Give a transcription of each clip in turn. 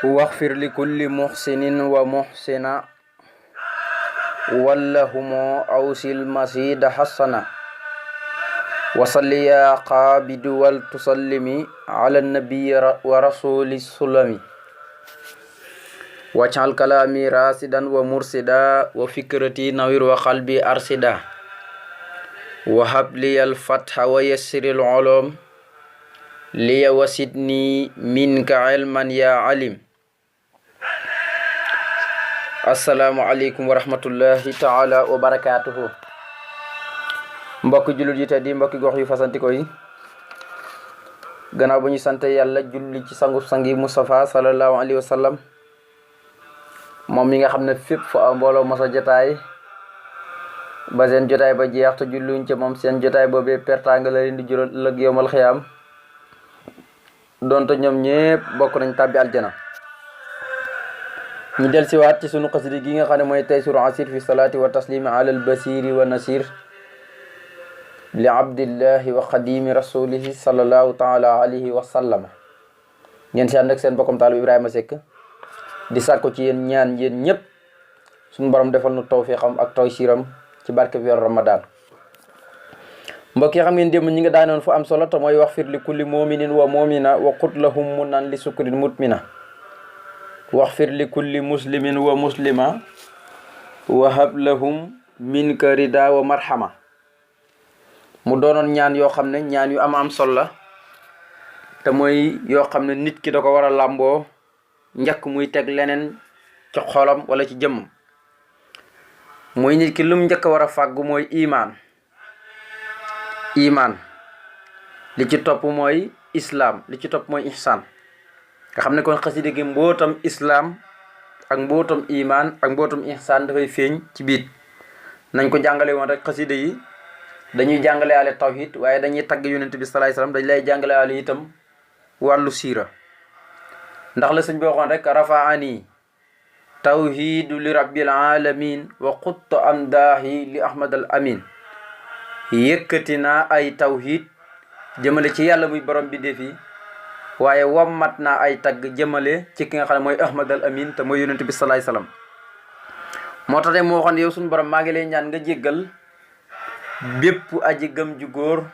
واغفر لكل محسن ومحسنا ولهما أوصي المسيد حسنا وصل يا قابد والتسلمي على النبي ورسول السلم واجعل كلامي راسدا ومرسدا وفكرتي نوير وقلبي أرسدا وهب لي الفتح ويسر العلوم لي وسدني منك علما يا عليم. asalaamaaleykum wa rahmatullahi taala wa barakaatuhu. mbokki jullit yi te di mbokki gox yu fasantiko yi, gannaaw ba ñu sant yàlla julli ci sangu sangi Mustafa sallallahu alayhi wa sallam, moom mi nga xam ne fépp fu am mbooloo mos a jotaay ba seen jotaay ba jeex te julluñ ca moom seen jotaay boobee pertaanga la leen di jural ëllëg yowmal xiyaam, donte ñoom ñépp bokk nañ tàbbi aljana. ñu del siwaat ci sunu xasida gi nga xam ne mooy Taysirul Asir fi salaati wa taslimi ala albasiri wa nasir li abdillahi wa xadimi rasulihi sallallahu taala alayhi wa sallama. ngeen si ànd ak seen bokkom taal Ibrahima Seck di sàkku ci yéen ñaan yéen ñëpp suñu borom defal nu tawfiqam ak taysiram ci barke bi weeru Ramadan. mbokk yi xam ngeen démb ñi nga daanoon fu am solo te mooy wax fir li kulli muminin wa mumina wa qut lahum munan li sukrin mutmina waxfir li kulli muslimin wa muslima wa hab lahum minka rida wa marhama. mu doonoon ñaan yoo xam ne ñaan yu am solo la te mooy yoo xam ne nit ki da ko war a làmboo njëkk muy teg leneen ci xolam wala ci jëmmam. mooy nit ki lum njëkk a war a fàggu mooy imaan li ci topp mooy islaam, li ci topp mooy ihsaan. nga xam ne kon xasida gi mbootam islaam ak mbootam imaan ak mbootam ihsaan dafay feeñ ci biit. nañ ko jàngale woon rek xasida yi dañuy jàngale ale tawhid, waaye dañuy tagg yonent bi salaay salaam, dañ lay jàngale ale itam wàllu siira. ndax la sëñ bi waxoon rek rafaani tawhidu li rabbil alamin wa xuttu amdaahi li ahmad al amin. yëkkati naa ay tawhid jëmale ci yàlla muy borom bi defi, waaye wammat naa ay tagg jëmale ci ki nga xam ne mooy ahmad al amin te mooy yonent bi salaay salaam. moo tax de moo waxoon yow suñu borom maa ngi lay ñaan nga jéggal bépp aji gëm ju góor,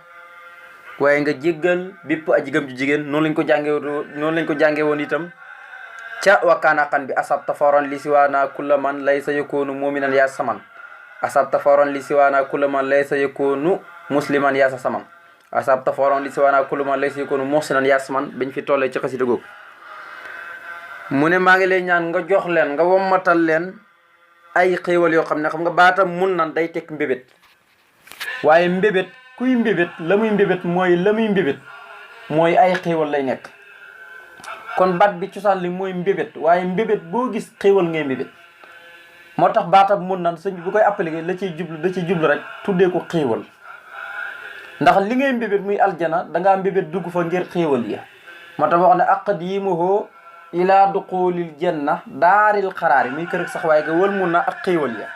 waaye nga jéggal bépp aji gëm ju jigéen. noonu lañ ko jànge woon itam ca wakkaana xan bi asabta fawran li siwaana kulla man laysa yakunu muminan yaa saman, asabta fawran li siwaana kulla man laysa yakunu musliman yaa sa saman, asabta fawran li siwaana kulla man laysa yakunu muhsinan yaa saman. bañ fi tollee ci xasida googu mu ne maa ngi lay ñaan nga jox leen, nga wommatal leen ay xéewal yoo xam ne xam nga baatam mun nan day teg mbébét, waaye mbébét kuy mbébét la muy mbébét mooy ay xéewal lay nekk. kon baat bi cosaan li mooy mbébét, waaye mbébét boo gis xéewal ngay mbébét. moo tax baatam mun nan sëñ bu koy appliqué da ciy jublu rek tuddee ko xéewal. ndax li ngay mbébét muy aljana dangaa mbébét dugg fa ngir xéewal ya. moo tax wax ne aqdimuhu ila duxulil janna daaril xaraari, muy kër ak sax waaye ga wal mun na ak xéewal ya,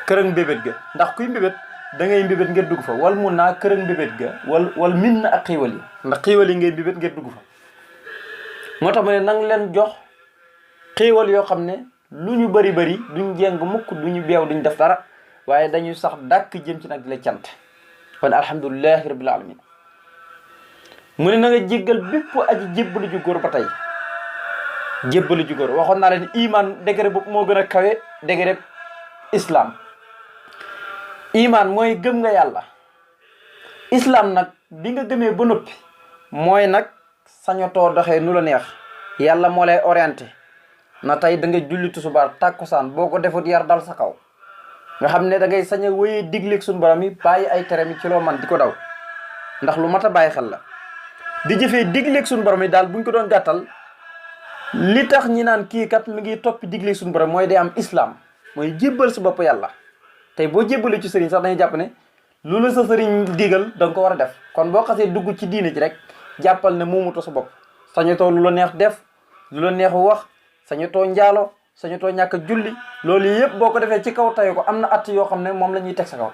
kër ak mbébét ga. ndax kuy mbébét da ngay mbébét ngir dugg fa, wal mun naa kër ak mbébét ga wal min na ak xéewal yi, ndax xéewal yi ngay mbébét ngir dugg fa. moo tax mu ne nang leen jox xéewal yoo xam ne lu ñu bari duñ jeng mukk, duñu beew, duñ def dara, waaye dañuy sax dàkk jëm ci nag di la cant. kon alhamdulilahi rabbil alamin. mu ne na nga jéggal bépp aji jébbalu ju góor. ba tey jébbalu ju góor waxoon naa leen iman degré boobu moo gën a kawe degré islam. iman mooy gëm nga yàlla. islam nag bi nga gëmee ba noppi mooy nag sañotoo doxee nu la neex, yàlla moo lay orienté na tey da nga julli tusubaar tàkkusaan, boo ko defut yar dal sa kaw. nga xam ne da ngay sañ a wéyee digleeg suñu borom yi, bàyyi ay tere mi ci loo man di ko daw, ndax lu mat a bàyyi xel la. di jëfee digleeg suñu borom yi daal buñ ko doon gàttal, li tax ñi naan kii kat mi ngi toppi digleeg suñu borom mooy day am islam, mooy jébbal sa bopp yàlla. tey boo jébbalee ci sëriñ sax dañuy jàpp ne lu la sa sëriñ digal da nga ko war a def. kon boo xasee dugg ci diine ji rek jàppal ne moomuto sa bopp, sañatoo lu la neex def, lu la neex wax, sañatoo njaalo, sañatoo ñàkk a julli. loolu yëpp boo ko defee ci kaw tayu ko am na at yoo xam ne moom la ñuy teg sa kaw.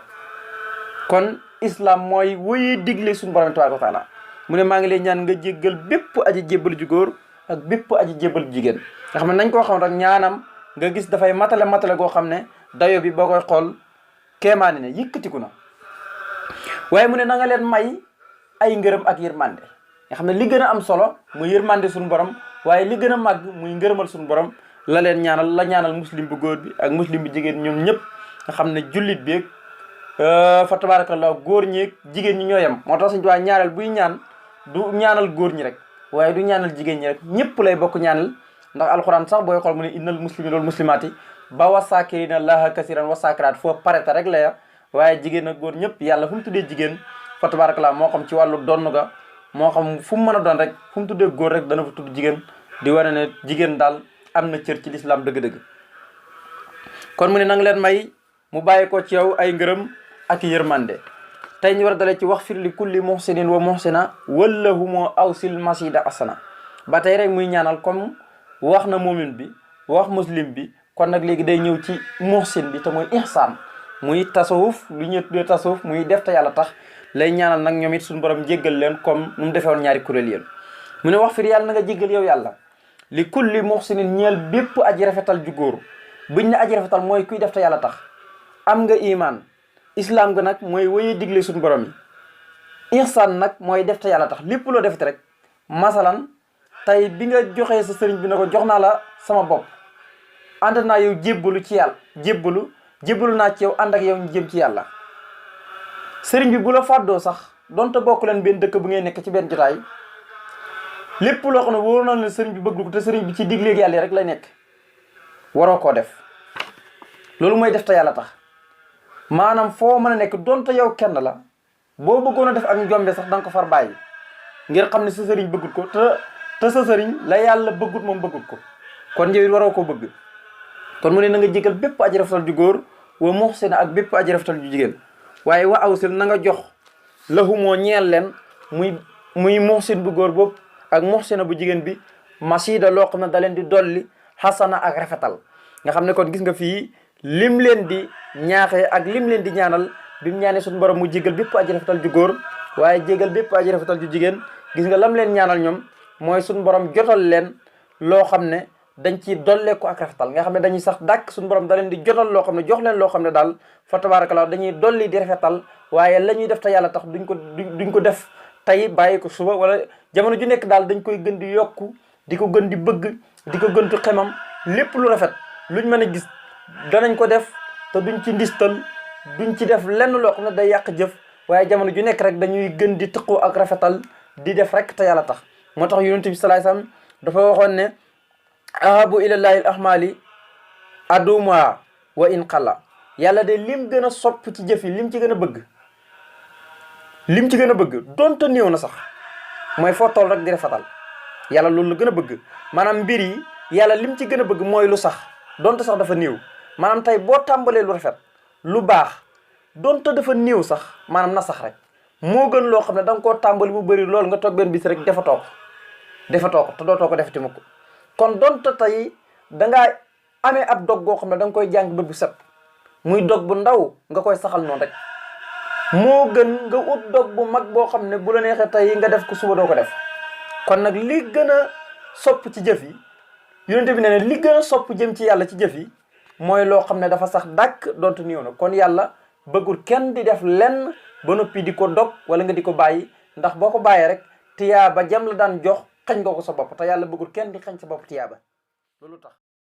kon islam mooy wéyee digle suñu borom tabaaraka wa taala. mu ne maa ngi lay ñaan nga jéggal bépp aji jébbal ju góor, ak bépp aji jébal jigéen nga xam ne nañ koo xam rek ñaanam nga gis dafay matale goo xam ne dayo bi boo koy xool kéemaani ne yëkkatiku na. waaye mu ne na nga leen may ay ngërëm ak yërmande nga xam ne li gën a am solo muy yërmande suñu borom waaye li gën a màgg muy ngërëmal suñu borom la leen ñaanal la ñaanal muslim bu góor bi ak muslim bu jigéen ñoom ñëpp nga xam ne jullit bi fa tabarakallah góor ñi jigéen ñi ñoo yem. moo tax suñu tubaab ñaareel buy ñaan du ñaanal góor ñi rek waaye du ñaanal jigéen ñi rek ñëpp lay bokk ñaanal ndax alxuraan sax booy xool mu ne innal muslimina wal muslimaati ba wasaakirina allaha kasiran wasaakiraat foo pareta rek la ya waaye jigéen ak góor ñëpp yàlla fu mu tuddee jigéen fa tabarakallah moo xam ci wàllu donn ga moo xam fu mu mën a doon rek fu mu tuddee góor rek dana fa tudd jigéen di wane ne jigéen daal am na cër ci lislaam dëgg-dëgg. kon mu ne nanga leen may mu bàyyi ko ci yow ay ngërëm ak yërmande. tey ñu war a dalee ci wax fir li kulli muhsinin wa muhsina wala humoo awsil masida asana ba tey rek muy ñaanal comme wax na moomin bi wax muslim bi kon nag léegi day ñëw ci muhsin bi te mooy ihsaan muy tasawuf lu ñuy tuddee tasawuf muy def te yàlla tax lay ñaanal nag ñoom it suñu borom jéggal leen comme nu mu defee woon ñaari kuréel yéen mu ne wax fir yàlla na nga jéggal yow yàlla li kulli muhsinin ñeel bépp aji rafetal ju góor buñ ne aji rafetal mooy kuy def te yàlla tax am nga iman islam ga nag mooy wéyee digle suñu borom yi ihsaan nag mooy def te yàlla tax lépp loo defete rek masalan tey bi nga joxee sa sëriñ bi ne ko jox naa la sama bopp ànd naa yow jébbalu ci yàlla jébbalu naa ci yow ànd ak yow ñu jëm ci yàlla sëriñ bi bu la fàddoo sax donte bokk leen benn dëkk bu ngeen nekk ci benn jotaay lépp loo xam ne wóor na ne sëriñ bi bëgg ko te sëriñ bi ci digleeg yàlla rek lay nekk waroo koo def loolu mooy def te yàlla tax maanaam foo mën a nekk donte yow kenn la boo bëggoon a def ak njombe sax da nga ko far bàyyi ngir xam ne sa sëriñ bëggut ko te sa sëriñ la yàlla bëggut moom bëggut ko kon yow it waroo koo bëgg. kon mu ne na nga jégal bépp aji rafetal ju góor wa muhsina ak bépp aji rafetal ju jigéen waaye wa awsil na nga jox lahumoo ñeel leen muy muhsin bu góor boobu ak muhsina bu jigéen bi masida loo xam ne da leen di dolli xasana ak rafetal nga xam ne kon gis nga fii lim leen di ñaaxee ak lim leen di ñaanal bi mu ñaanee suñu borom mu jégal bépp aji rafetal ju góor waaye jégal bépp aji rafetal ju jigéen gis nga lam leen ñaanal ñoom mooy suñu borom jotal leen loo xam ne dañ ci dolleeku ak rafetal nga xam ne dañuy sax dàkk suñu borom da leen di jotal loo xam ne jox leen loo xam ne daal fa tabarakallah dañuy dolli di rafetal waaye la ñuy def te yàlla tax duñ ko def tey bàyyi ko suba wala jamono ju nekk daal dañ koy gën di yokku di ko gën di bëgg di ko gën di xemam lépp lu rafet luñ mën a gis danañ ko def te duñ ci ndistal duñ ci def lenn loo xam ne day yàq jëf waaye jamono ju nekk rek dañuy gën di tëqoo ak rafetal di def rek te yàlla tax moo tax yonent bi salaay salaam dafa waxoon ne ahabu ilallahi al ahmali aduma wa in qalla yàlla de lim gën a sopp ci jëf yi lim ci gën a bëgg donte néew na sax mooy foo toll rek di rafetal yàlla loolu la gën a bëgg maanaam mbir yi yàlla lim ci gën a bëgg mooy lu sax donte sax dafa néew maanaam tey boo tàmbalee lu rafet lu baax donte dafa néew sax maanaam na sax rek moo gën loo xam ne da nga koo tàmbali mu bëri loolu nga toog benn bis rek defatoo ko te dootoo ko defati mukk kon donte tey dangaa amee ab dog goo xam ne da nga koy jàng bët bu set muy dog bu ndaw nga koy saxal noonu rek moo gën nga ut dog bu mag boo xam ne bu la neexee tey nga def ko suba doo ko def kon nag li gën a sopp ci jëf yi yonente bi ne li gën a sopp jëm ci yàlla ci jëf yi mooy loo xam ne dafa sax dàkk donte néew na kon yàlla bëggul kenn di def lenn ba noppi di ko dog wala nga di ko bàyyi ndax boo ko bàyyee rek tiyaaba jam la daan jox xañ nga ko sa bopp te yàlla bëggul kenn di xañ sa bopp tiyaaba loolu tax